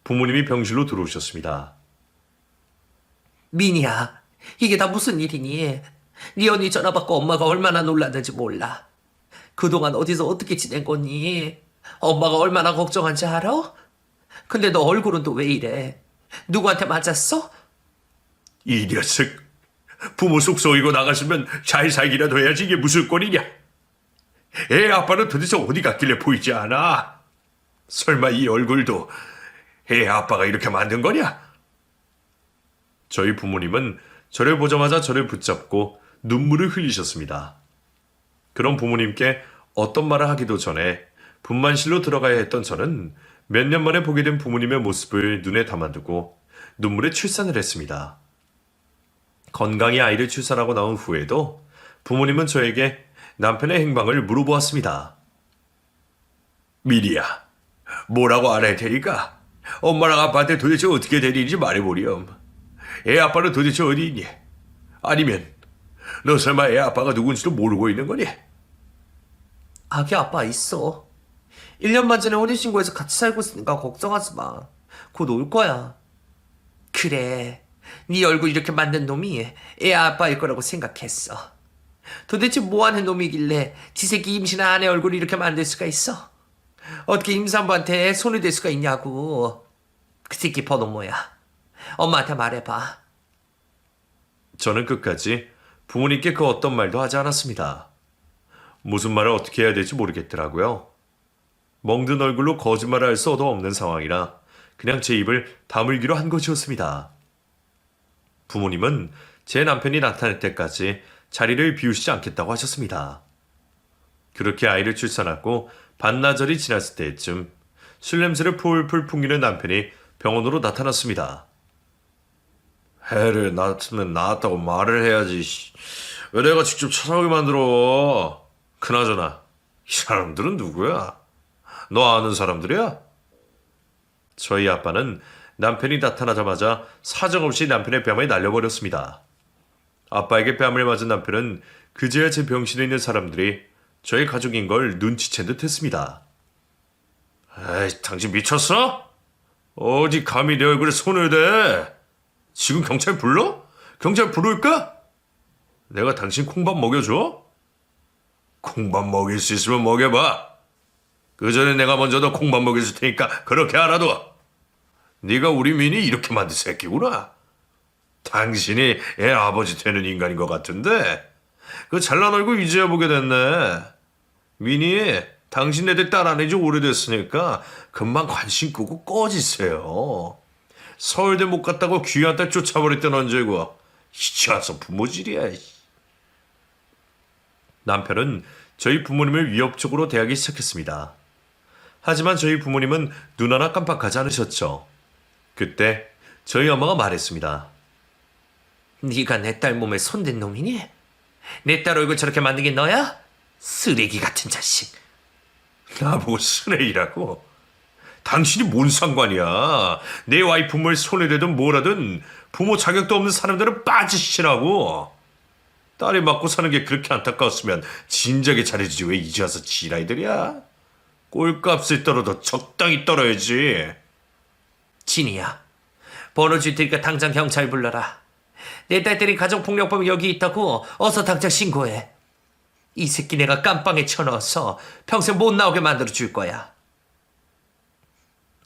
[SPEAKER 1] 부모님이 병실로 들어오셨습니다.
[SPEAKER 2] 민이야, 이게 다 무슨 일이니? 네 언니 전화 받고 엄마가 얼마나 놀랐는지 몰라. 그동안 어디서 어떻게 지낸 거니? 엄마가 얼마나 걱정한지 알아? 근데 너 얼굴은 또 왜 이래? 누구한테 맞았어?
[SPEAKER 1] 이 녀석, 부모 속 쏘이고 나갔으면 잘 살기라도 해야지 이게 무슨 꼴이냐? 애 아빠는 도대체 어디 갔길래 보이지 않아? 설마 이 얼굴도 애 아빠가 이렇게 만든 거냐? 저희 부모님은 저를 보자마자 저를 붙잡고 눈물을 흘리셨습니다. 그런 부모님께 어떤 말을 하기도 전에 분만실로 들어가야 했던 저는 몇 년 만에 보게 된 부모님의 모습을 눈에 담아두고 눈물에 출산을 했습니다. 건강히 아이를 출산하고 나온 후에도 부모님은 저에게 남편의 행방을 물어보았습니다. 미리야, 뭐라고 안 할 테니까 엄마랑 아빠한테 도대체 어떻게 된 일인지 말해보렴. 애 아빠는 도대체 어디 있니? 아니면 너 설마 애 아빠가 누군지도 모르고 있는 거니?
[SPEAKER 2] 아기 아빠 있어. 1년만 전에 혼인신고해서 같이 살고 있으니까 걱정하지 마. 곧 올 거야. 그래, 네 얼굴 이렇게 만든 놈이 애 아빠일 거라고 생각했어. 도대체 뭐하는 놈이길래 지 새끼 임신한 아내 얼굴을 이렇게 만들 수가 있어? 어떻게 임산부한테 손을 댈 수가 있냐고. 그 새끼 번호 뭐야? 엄마한테 말해봐.
[SPEAKER 1] 저는 끝까지 부모님께 그 어떤 말도 하지 않았습니다. 무슨 말을 어떻게 해야 될지 모르겠더라고요. 멍든 얼굴로 거짓말을 할 수도 없는 상황이라 그냥 제 입을 다물기로 한 것이었습니다. 부모님은 제 남편이 나타날 때까지 자리를 비우시지 않겠다고 하셨습니다. 그렇게 아이를 출산하고 반나절이 지났을 때쯤 술 냄새를 풀풀 풍기는 남편이 병원으로 나타났습니다. 애를 낳았으면 낳았다고 말을 해야지. 왜 내가 직접 찾아오게 만들어? 그나저나 이 사람들은 누구야? 너 아는 사람들이야? 저희 아빠는 남편이 나타나자마자 사정없이 남편의 뺨을 날려버렸습니다. 아빠에게 뺨을 맞은 남편은 그제야 제 병실에 있는 사람들이 저희 가족인 걸 눈치챈 듯 했습니다. 에이, 당신 미쳤어? 어디 감히 내 얼굴에 손을 대? 지금 경찰 불러? 경찰 부를까? 내가 당신 콩밥 먹여줘? 콩밥 먹일 수 있으면 먹여봐. 그 전에 내가 먼저 너 콩밥 먹여줄 테니까 그렇게 알아둬. 네가 우리 민이 이렇게 만든 새끼구나. 당신이 애 아버지 되는 인간인 것 같은데 그 잘난 얼굴 이제야 보게 됐네. 민이 당신 애들 딸 안 해지 오래됐으니까 금방 관심 끄고 꺼지세요. 서울대 못 갔다고 귀한 딸 쫓아버릴 땐 언제고. 이제 와서 부모질이야. 남편은 저희 부모님을 위협적으로 대하기 시작했습니다. 하지만 저희 부모님은 눈 하나 깜빡하지 않으셨죠. 그때 저희 엄마가 말했습니다.
[SPEAKER 2] 네가 내 딸 몸에 손댄 놈이니? 내 딸 얼굴 저렇게 만든 게 너야? 쓰레기 같은 자식.
[SPEAKER 1] 나보고 쓰레기라고? 당신이 뭔 상관이야. 내 와이프 몸을 손에 대든 뭐라든 부모 자격도 없는 사람들은 빠지시라고. 딸이 맞고 사는 게 그렇게 안타까웠으면 진작에 잘해주지 왜 이제 와서 지라이들이야? 꼴값을 떨어도 적당히 떨어야지.
[SPEAKER 2] 진이야. 번호 줄 테니까 당장 경찰 불러라. 내 딸들이 가정폭력범 여기 있다고 어서 당장 신고해. 이 새끼 내가 깜빵에 쳐넣어서 평생 못 나오게 만들어 줄 거야.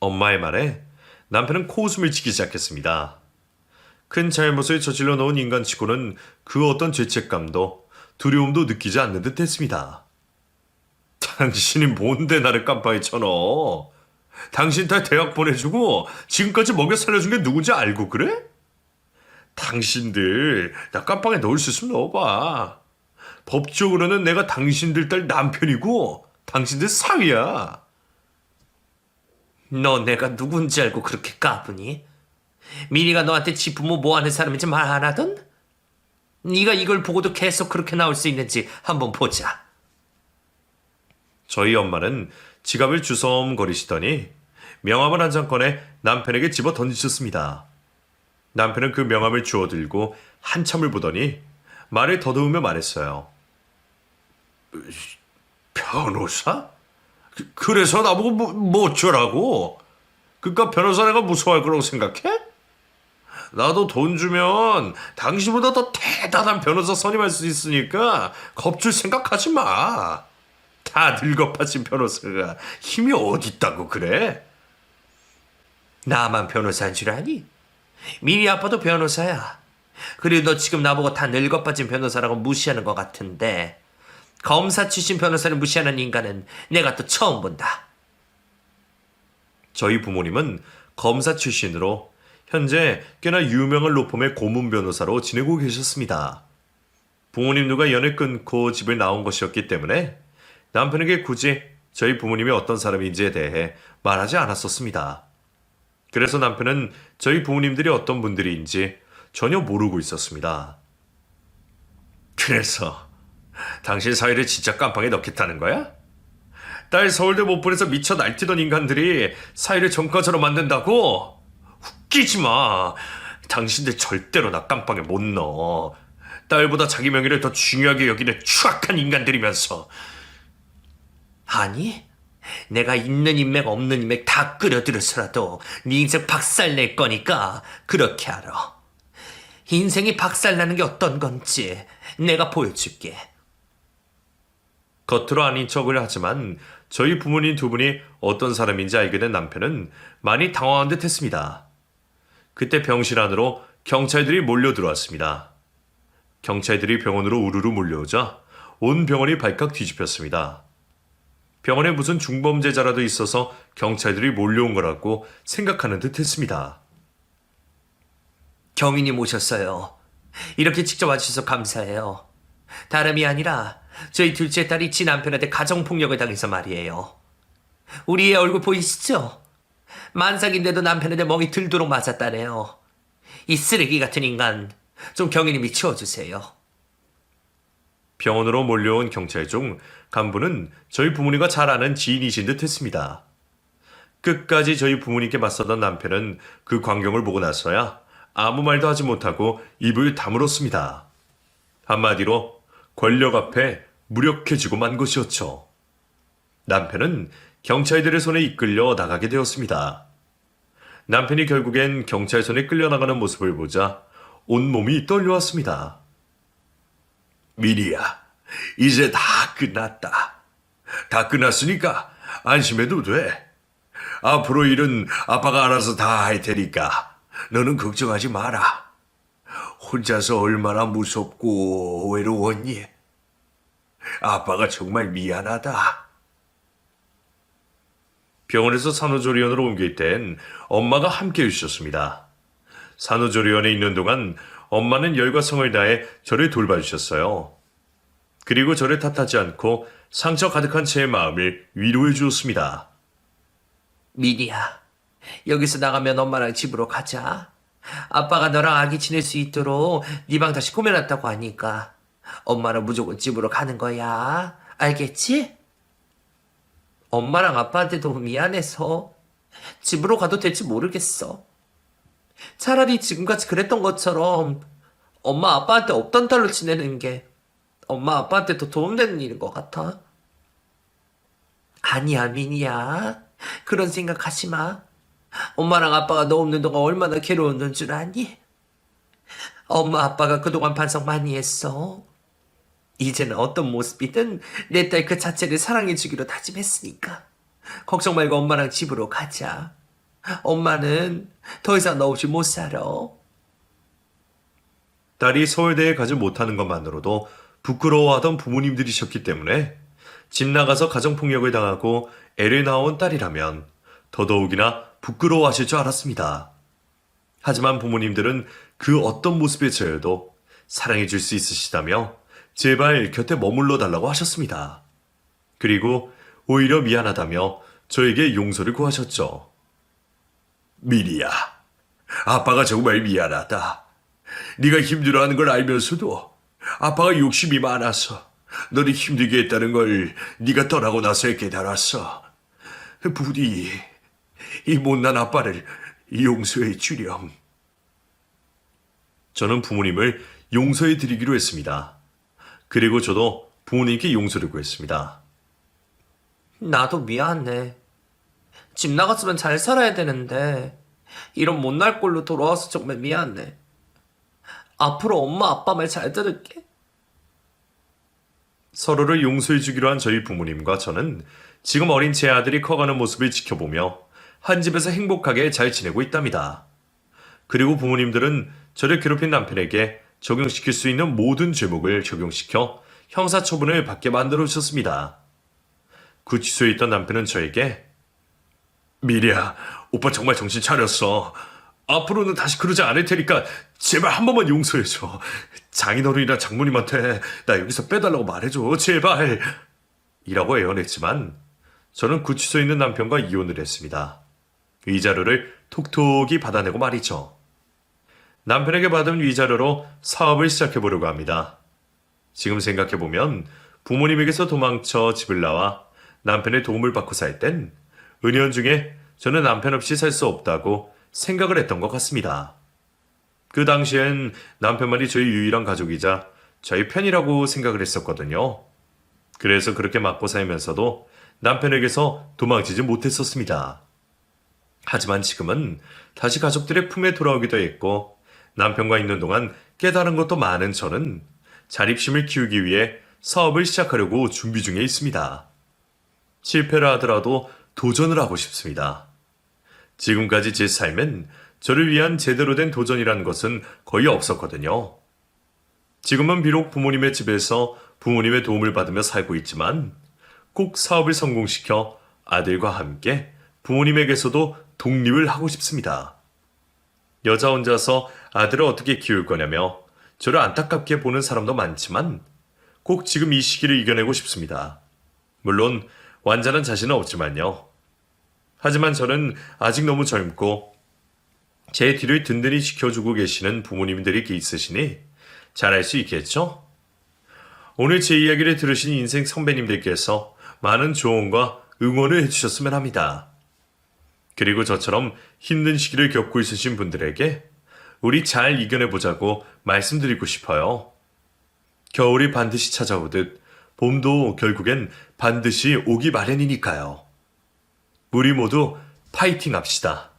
[SPEAKER 1] 엄마의 말에 남편은 코웃음을 치기 시작했습니다. 큰 잘못을 저질러 놓은 인간치고는 그 어떤 죄책감도 두려움도 느끼지 않는 듯 했습니다. 당신이 뭔데 나를 깜빵에 쳐넣어? 당신 딸 대학 보내주고 지금까지 먹여 살려준 게 누군지 알고 그래? 당신들 나 깜빵에 넣을 수 있으면 넣어봐. 법적으로는 내가 당신들 딸 남편이고 당신들 사위야.
[SPEAKER 2] 너 내가 누군지 알고 그렇게 까부니? 미리가 너한테 지 부모 뭐하는 사람인지 말 안 하던? 네가 이걸 보고도 계속 그렇게 나올 수 있는지 한번 보자.
[SPEAKER 1] 저희 엄마는 지갑을 주섬거리시더니 명함을 한 장 꺼내 남편에게 집어 던지셨습니다. 남편은 그 명함을 주워 들고 한참을 보더니 말을 더듬으며 말했어요. 변호사? 그래서 나보고 뭐 어쩌라고? 그깟 변호사 내가 무서워할 거라고 생각해? 나도 돈 주면 당신보다 더 대단한 변호사 선임할 수 있으니까 겁줄 생각하지 마. 다 늙어빠진 변호사가 힘이 어딨다고 그래?
[SPEAKER 2] 나만 변호사인 줄 아니? 미리 아빠도 변호사야. 그리고 너 지금 나보고 다 늙어빠진 변호사라고 무시하는 것 같은데 검사 출신 변호사를 무시하는 인간은 내가 또 처음 본다.
[SPEAKER 1] 저희 부모님은 검사 출신으로 현재 꽤나 유명한 로펌의 고문 변호사로 지내고 계셨습니다. 부모님들과 연을 끊고 집을 나온 것이었기 때문에 남편에게 굳이 저희 부모님이 어떤 사람인지에 대해 말하지 않았었습니다. 그래서 남편은 저희 부모님들이 어떤 분들인지 전혀 모르고 있었습니다. 그래서 당신 사위를 진짜 깜빵에 넣겠다는 거야? 딸 서울대 못 보내서 미쳐 날뛰던 인간들이 사위를 전과자로 만든다고? 웃기지 마. 당신들 절대로 나 깜빵에 못 넣어. 딸보다 자기 명예를 더 중요하게 여기는 추악한 인간들이면서.
[SPEAKER 2] 아니, 내가 있는 인맥 없는 인맥 다 끌어들여서라도 네 인생 박살낼 거니까 그렇게 알아. 인생이 박살나는 게 어떤 건지 내가 보여줄게.
[SPEAKER 1] 겉으로 아닌 척을 하지만 저희 부모님 두 분이 어떤 사람인지 알게 된 남편은 많이 당황한 듯 했습니다. 그때 병실 안으로 경찰들이 몰려 들어왔습니다. 경찰들이 병원으로 우르르 몰려오자 온 병원이 발칵 뒤집혔습니다. 병원에 무슨 중범죄자라도 있어서 경찰들이 몰려온 거라고 생각하는 듯 했습니다.
[SPEAKER 2] 경위님 오셨어요. 이렇게 직접 와주셔서 감사해요. 다름이 아니라 저희 둘째 딸이 지 남편한테 가정폭력을 당해서 말이에요. 우리 애 얼굴 보이시죠? 만삭인데도 남편한테 멍이 들도록 맞았다네요. 이 쓰레기 같은 인간 좀 경위님이 치워주세요.
[SPEAKER 1] 병원으로 몰려온 경찰 중 간부는 저희 부모님과 잘 아는 지인이신 듯 했습니다. 끝까지 저희 부모님께 맞서던 남편은 그 광경을 보고 나서야 아무 말도 하지 못하고 입을 다물었습니다. 한마디로 권력 앞에 무력해지고 만 것이었죠. 남편은 경찰들의 손에 이끌려 나가게 되었습니다. 남편이 결국엔 경찰 손에 끌려나가는 모습을 보자 온몸이 떨려왔습니다. 미리야, 이제 다 끝났다. 다 끝났으니까 안심해도 돼. 앞으로 일은 아빠가 알아서 다 할 테니까 너는 걱정하지 마라. 혼자서 얼마나 무섭고 외로웠니? 아빠가 정말 미안하다. 병원에서 산후조리원으로 옮길 땐 엄마가 함께 해주셨습니다. 산후조리원에 있는 동안 엄마는 열과 성을 다해 저를 돌봐주셨어요. 그리고 저를 탓하지 않고 상처 가득한 제 마음을 위로해 주었습니다.
[SPEAKER 2] 미니야, 여기서 나가면 엄마랑 집으로 가자. 아빠가 너랑 아기 지낼 수 있도록 네 방 다시 꾸며놨다고 하니까 엄마랑 무조건 집으로 가는 거야. 알겠지? 엄마랑 아빠한테 너무 미안해서 집으로 가도 될지 모르겠어. 차라리 지금까지 그랬던 것처럼 엄마 아빠한테 없던 딸로 지내는 게 엄마 아빠한테 더 도움되는 일인 것 같아. 아니야, 미니야. 그런 생각 하지 마. 엄마랑 아빠가 너 없는 동안 얼마나 괴로웠는 줄 아니? 엄마 아빠가 그동안 반성 많이 했어. 이제는 어떤 모습이든 내 딸 그 자체를 사랑해주기로 다짐했으니까 걱정 말고 엄마랑 집으로 가자. 엄마는 더 이상 너 없이 못 살아.
[SPEAKER 1] 딸이 서울대에 가지 못하는 것만으로도 부끄러워하던 부모님들이셨기 때문에 집 나가서 가정폭력을 당하고 애를 낳아온 딸이라면 더더욱이나 부끄러워하실 줄 알았습니다. 하지만 부모님들은 그 어떤 모습에 처해도 사랑해 줄 수 있으시다며 제발 곁에 머물러 달라고 하셨습니다. 그리고 오히려 미안하다며 저에게 용서를 구하셨죠. 미리야, 아빠가 정말 미안하다. 네가 힘들어하는 걸 알면서도 아빠가 욕심이 많아서 너를 힘들게 했다는 걸 네가 떠나고 나서 깨달았어. 부디 이 못난 아빠를 용서해 주렴. 저는 부모님을 용서해 드리기로 했습니다. 그리고 저도 부모님께 용서를 구했습니다.
[SPEAKER 2] 나도 미안해. 집 나갔으면 잘 살아야 되는데 이런 못날 꼴로 돌아와서 정말 미안해. 앞으로 엄마 아빠 말 잘 들을게.
[SPEAKER 1] 서로를 용서해 주기로 한 저희 부모님과 저는 지금 어린 제 아들이 커가는 모습을 지켜보며 한 집에서 행복하게 잘 지내고 있답니다. 그리고 부모님들은 저를 괴롭힌 남편에게 적용시킬 수 있는 모든 죄목을 적용시켜 형사처분을 받게 만들어 주셨습니다. 구치소에 있던 남편은 저에게 미리야, 오빠 정말 정신 차렸어. 앞으로는 다시 그러지 않을 테니까 제발 한 번만 용서해줘. 장인어른이나 장모님한테 나 여기서 빼달라고 말해줘. 제발. 이라고 애원했지만 저는 구치소에 있는 남편과 이혼을 했습니다. 위자료를 톡톡히 받아내고 말이죠. 남편에게 받은 위자료로 사업을 시작해보려고 합니다. 지금 생각해보면 부모님에게서 도망쳐 집을 나와 남편의 도움을 받고 살 땐 은연중에 저는 남편 없이 살 수 없다고 생각을 했던 것 같습니다. 그 당시엔 남편만이 저희 유일한 가족이자 저희 편이라고 생각을 했었거든요. 그래서 그렇게 맞고 살면서도 남편에게서 도망치지 못했었습니다. 하지만 지금은 다시 가족들의 품에 돌아오기도 했고 남편과 있는 동안 깨달은 것도 많은 저는 자립심을 키우기 위해 사업을 시작하려고 준비 중에 있습니다. 실패를 하더라도 도전을 하고 싶습니다. 지금까지 제 삶엔 저를 위한 제대로 된 도전이라는 것은 거의 없었거든요. 지금은 비록 부모님의 집에서 부모님의 도움을 받으며 살고 있지만 꼭 사업을 성공시켜 아들과 함께 부모님에게서도 독립을 하고 싶습니다. 여자 혼자서 아들을 어떻게 키울 거냐며 저를 안타깝게 보는 사람도 많지만 꼭 지금 이 시기를 이겨내고 싶습니다. 물론 완전한 자신은 없지만요. 하지만 저는 아직 너무 젊고 제 뒤를 든든히 지켜주고 계시는 부모님들이 있으시니 잘할 수 있겠죠? 오늘 제 이야기를 들으신 인생 선배님들께서 많은 조언과 응원을 해주셨으면 합니다. 그리고 저처럼 힘든 시기를 겪고 있으신 분들에게 우리 잘 이겨내보자고 말씀드리고 싶어요. 겨울이 반드시 찾아오듯 봄도 결국엔 반드시 오기 마련이니까요. 우리 모두 파이팅 합시다.